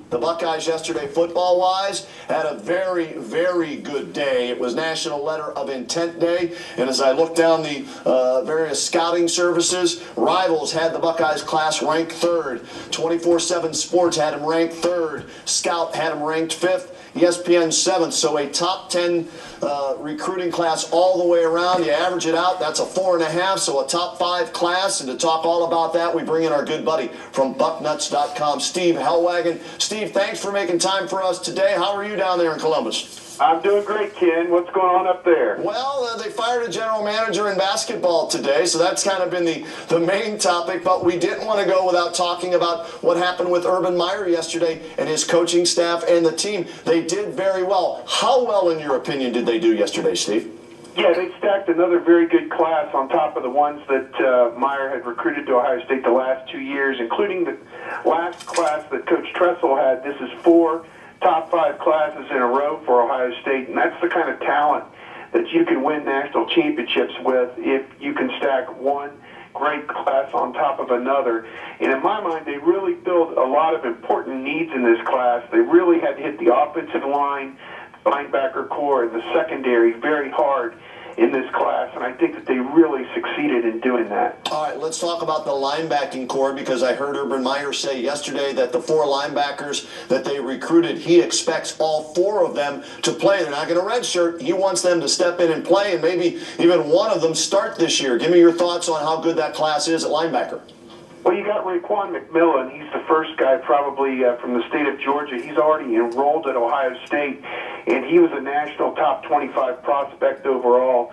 The Buckeyes yesterday, football-wise, had a very, very good day. It was National Letter of Intent Day, and as I looked down the various scouting services, Rivals had the Buckeyes class ranked 3rd. 24/7 Sports had them ranked 3rd. Scout had them ranked 5th. ESPN 7th, so a top 10 recruiting class all the way around. You average it out, that's a 4.5, so a top 5 class. And to talk all about that, we bring in our good buddy from bucknuts.com, Steve Helwagen. Steve, thanks for making time for us today. How are you down there in Columbus? I'm doing great, Ken. What's going on up there? Well, they fired a general manager in basketball today, so that's kind of been the main topic. But we didn't want to go without talking about what happened with Urban Meyer yesterday and his coaching staff and the team. They did very well. How well, in your opinion, did they do yesterday, Steve? Yeah, they stacked another very good class on top of the ones that Meyer had recruited to Ohio State the last 2 years, including the last class that Coach Tressel had. This is 4 top 5 classes in a row for Ohio State, and that's the kind of talent that you can win national championships with if you can stack one great class on top of another. And in my mind, they really filled a lot of important needs in this class. They really had to hit the offensive line, linebacker core, and the secondary very hard in this class, and I think that they really succeeded in doing that. All right, let's talk about the linebacking core, because I heard Urban Meyer say yesterday that the 4 linebackers that they recruited, he expects all 4 of them to play. They're not going to redshirt. He wants them to step in and play, and maybe even one of them start this year. Give me your thoughts on how good that class is at linebacker. Well, you got Raekwon McMillan. He's the first guy probably from the state of Georgia. He's already enrolled at Ohio State, and he was a national top 25 prospect overall.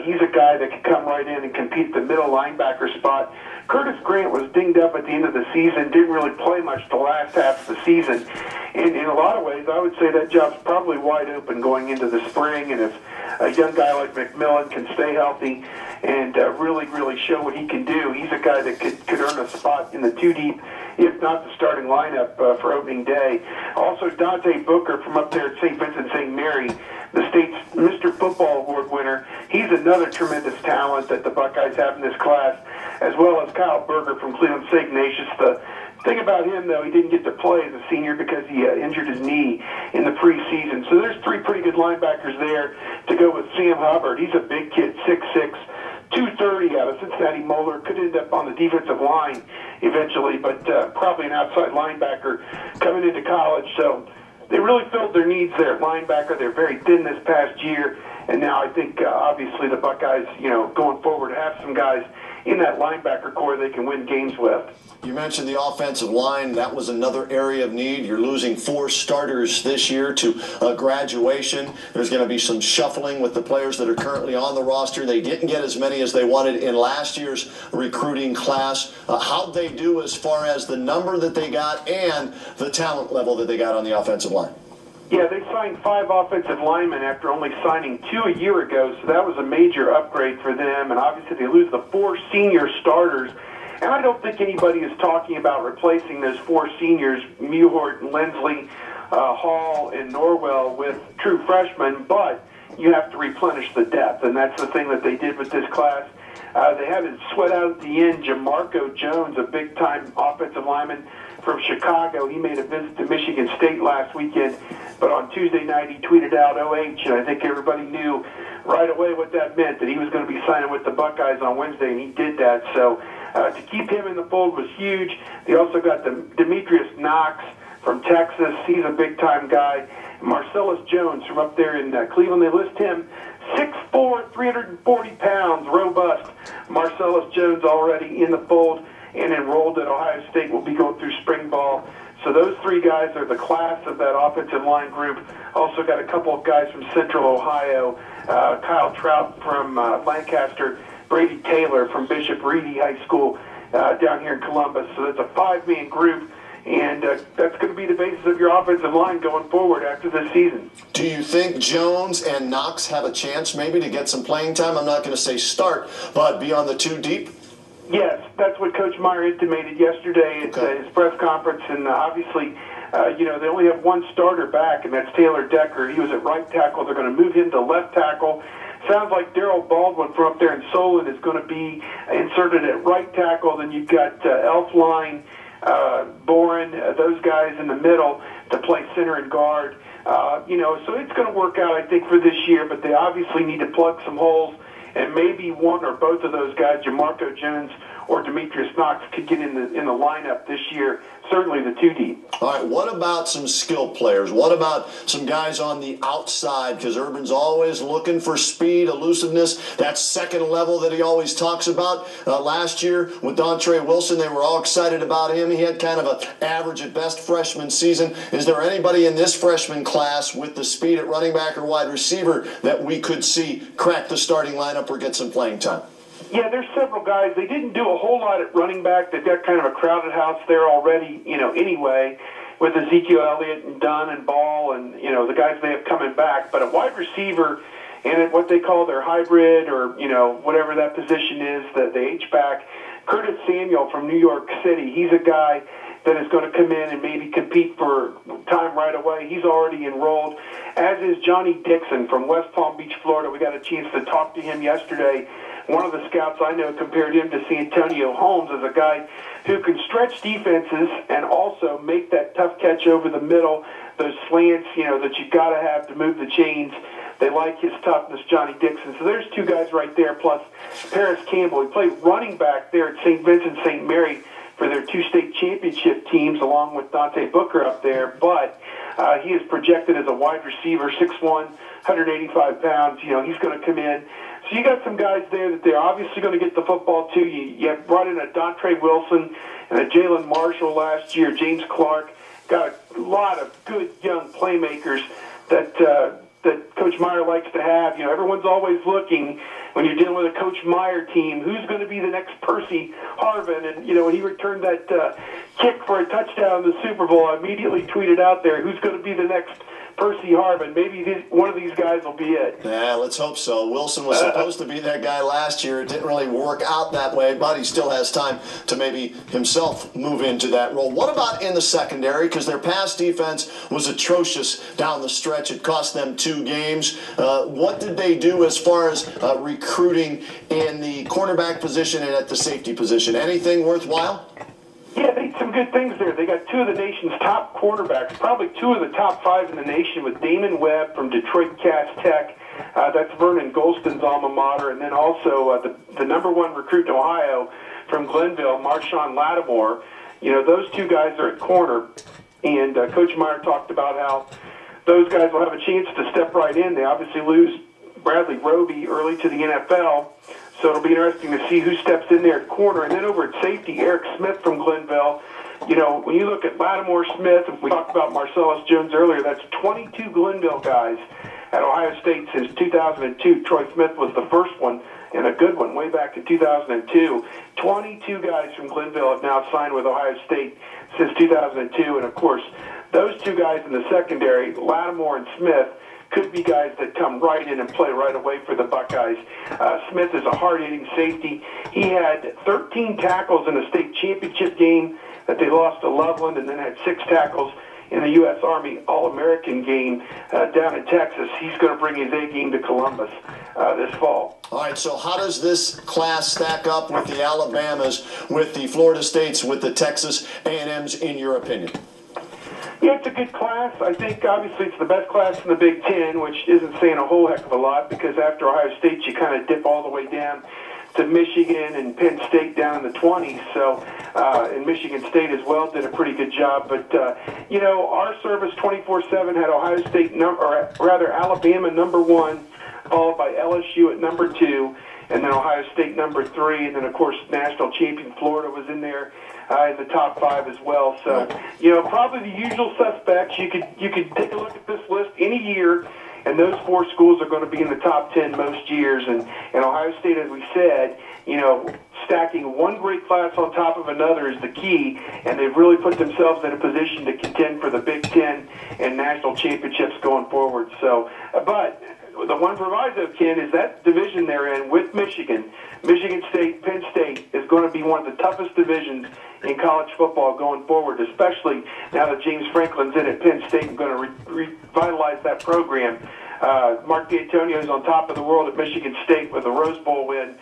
He's a guy that could come right in and compete the middle linebacker spot. Curtis Grant was dinged up at the end of the season, didn't really play much the last half of the season. And in a lot of ways, I would say that job's probably wide open going into the spring, and if a young guy like McMillan can stay healthy and really show what he can do, he's a guy that could earn a spot in the 2 deep, if not the starting lineup for opening day. Also, Dante Booker from up there at St. Vincent St. Mary, the state's Mr. Football Award winner. He's another tremendous talent that the Buckeyes have in this class, as well as Kyle Berger from Cleveland St. Ignatius. The thing about him, though, he didn't get to play as a senior because he injured his knee in the preseason. So there's 3 pretty good linebackers there to go with Sam Hubbard. He's a big kid, 6'6", 230 out of Cincinnati Moeller. Could end up on the defensive line eventually, but probably an outside linebacker coming into college. So they really filled their needs there at linebacker. They're very thin this past year, and now I think obviously the Buckeyes, going forward, have some guys in that linebacker core they can win games with. You mentioned the offensive line. That was another area of need. You're losing 4 starters this year to graduation. There's going to be some shuffling with the players that are currently on the roster. They didn't get as many as they wanted in last year's recruiting class. How'd they do as far as the number that they got and the talent level that they got on the offensive line? Yeah, they signed 5 offensive linemen after only signing 2 a year ago, so that was a major upgrade for them. And obviously they lose the 4 senior starters. And I don't think anybody is talking about replacing those 4 seniors, Muhort and Lindsley, Hall and Norwell, with true freshmen, but you have to replenish the depth, and that's the thing that they did with this class. They had to sweat out at the end. Jamarco Jones, a big-time offensive lineman from Chicago, he made a visit to Michigan State last weekend, but on Tuesday night he tweeted out OH, and I think everybody knew right away what that meant, that he was going to be signing with the Buckeyes on Wednesday, and he did that. So to keep him in the fold was huge. They also got Demetrius Knox from Texas. He's a big-time guy. Marcellus Jones from up there in Cleveland. They list him 6'4", 340 pounds, robust. Marcellus Jones already in the fold and enrolled at Ohio State, will be going through spring ball. So those 3 guys are the class of that offensive line group. Also got a couple of guys from Central Ohio, Kyle Trout from Lancaster, Brady Taylor from Bishop Reedy High School down here in Columbus. So it's a 5-man group, and that's going to be the basis of your offensive line going forward after this season. Do you think Jones and Knox have a chance maybe to get some playing time? I'm not going to say start, but be on the 2 deep? Yes, that's what Coach Meyer intimated yesterday at his press conference, and obviously, they only have 1 starter back, and that's Taylor Decker. He was at right tackle. They're going to move him to left tackle. Sounds like Darryl Baldwin from up there in Solon is going to be inserted at right tackle. Then you've got Elfline Boren, those guys in the middle to play center and guard. So it's going to work out, I think, for this year, but they obviously need to plug some holes, and maybe one or both of those guys, Jamarco Jones or Demetrius Knox, could get in the lineup this year, certainly the two deep. All right, what about some skill players? What about some guys on the outside? Because Urban's always looking for speed, elusiveness, that second level that he always talks about. Last year with Dontre Wilson, they were all excited about him. He had kind of an average at best freshman season. Is there anybody in this freshman class with the speed at running back or wide receiver that we could see crack the starting lineup or get some playing time? Yeah, there's several guys. They didn't do a whole lot at running back. They've got kind of a crowded house there already, anyway, with Ezekiel Elliott and Dunn and Ball and, the guys they have coming back. But a wide receiver and at what they call their hybrid or, whatever that position is, the H-back, Curtis Samuel from New York City, he's a guy that is going to come in and maybe compete for time right away. He's already enrolled, as is Johnny Dixon from West Palm Beach, Florida. We got a chance to talk to him yesterday. One of the scouts I know compared him to Santonio Holmes as a guy who can stretch defenses and also make that tough catch over the middle, those slants, that you've got to have to move the chains. They like his toughness, Johnny Dixon. So there's two guys right there, plus Paris Campbell. He played running back there at St. Vincent St. Mary for their two state championship teams, along with Dante Booker up there. But he is projected as a wide receiver, 6'1", 185 pounds. He's going to come in. So you got some guys there that they're obviously going to get the football to. You brought in a Dontre Wilson and a Jalen Marshall last year, James Clark. Got a lot of good young playmakers that Coach Meyer likes to have. Everyone's always looking when you're dealing with a Coach Meyer team, who's going to be the next Percy Harvin? And, when he returned that kick for a touchdown in the Super Bowl, I immediately tweeted out there, who's going to be the next Percy Harvin? Maybe one of these guys will be it. Yeah, let's hope so. Wilson was supposed to be that guy last year. It didn't really work out that way, but he still has time to maybe himself move into that role. What about in the secondary? Because their pass defense was atrocious down the stretch. It cost them 2 games. What did they do as far as recruiting in the cornerback position and at the safety position? Anything worthwhile? Yeah, they did some good things there. They got 2 of the nation's top quarterbacks, probably 2 of the top 5 in the nation, with Damon Webb from Detroit Cass Tech. That's Vernon Golston's alma mater. And then also the number 1 recruit in Ohio from Glenville, Marshawn Lattimore. Those 2 guys are at corner. And Coach Meyer talked about how those guys will have a chance to step right in. They obviously lose Bradley Roby early to the NFL. So it'll be interesting to see who steps in there at corner. And then over at safety, Eric Smith from Glenville. When you look at Lattimore, Smith, and we talked about Marcellus Jones earlier, that's 22 Glenville guys at Ohio State since 2002. Troy Smith was the first one, and a good one way back in 2002. 22 guys from Glenville have now signed with Ohio State since 2002. And, of course, those 2 guys in the secondary, Lattimore and Smith, could be guys that come right in and play right away for the Buckeyes. Smith is a hard-hitting safety. He had 13 tackles in a state championship game that they lost to Loveland, and then had 6 tackles in the U.S. Army All-American game down in Texas. He's going to bring his A game to Columbus this fall. All right, so how does this class stack up with the Alabamas, with the Florida States, with the Texas A&Ms, in your opinion? Yeah, it's a good class. I think, obviously, it's the best class in the Big Ten, which isn't saying a whole heck of a lot, because after Ohio State, you kind of dip all the way down to Michigan and Penn State down in the 20s. So, and Michigan State as well did a pretty good job. But, our service 24/7 had Ohio State, Alabama number 1, followed by LSU at number 2, and then Ohio State number 3, and then, of course, national champion Florida was in there in the top 5 as well. So, probably the usual suspects. You could take a look at this list any year, and those 4 schools are going to be in the top 10 most years. And Ohio State, as we said, stacking one great class on top of another is the key, and they've really put themselves in a position to contend for the Big Ten and national championships going forward. So, but the one proviso, Ken, is that division they're in with Michigan State, Penn State, is going to be one of the toughest divisions in college football going forward, especially now that James Franklin's in at Penn State and going to revitalize that program. Mark D'Antonio's on top of the world at Michigan State with a Rose Bowl win.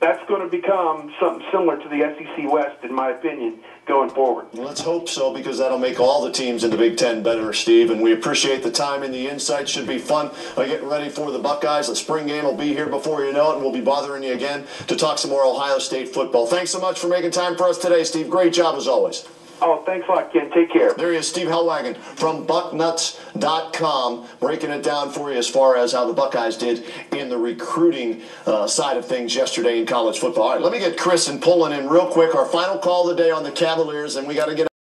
that's going to become something similar to the SEC West, in my opinion, going forward. Let's hope so, because that'll make all the teams in the Big Ten better, Steve. And we appreciate the time and the insight. Should be fun getting ready for the Buckeyes. The spring game will be here before you know it, and we'll be bothering you again to talk some more Ohio State football. Thanks so much for making time for us today, Steve. Great job as always. Oh, thanks a lot, Ken. Take care. There he is, Steve Helwagen from bucknuts.com, breaking it down for you as far as how the Buckeyes did in the recruiting side of things yesterday in college football. All right, let me get Chris and Pullen in real quick. Our final call of the day on the Cavaliers, and we got to get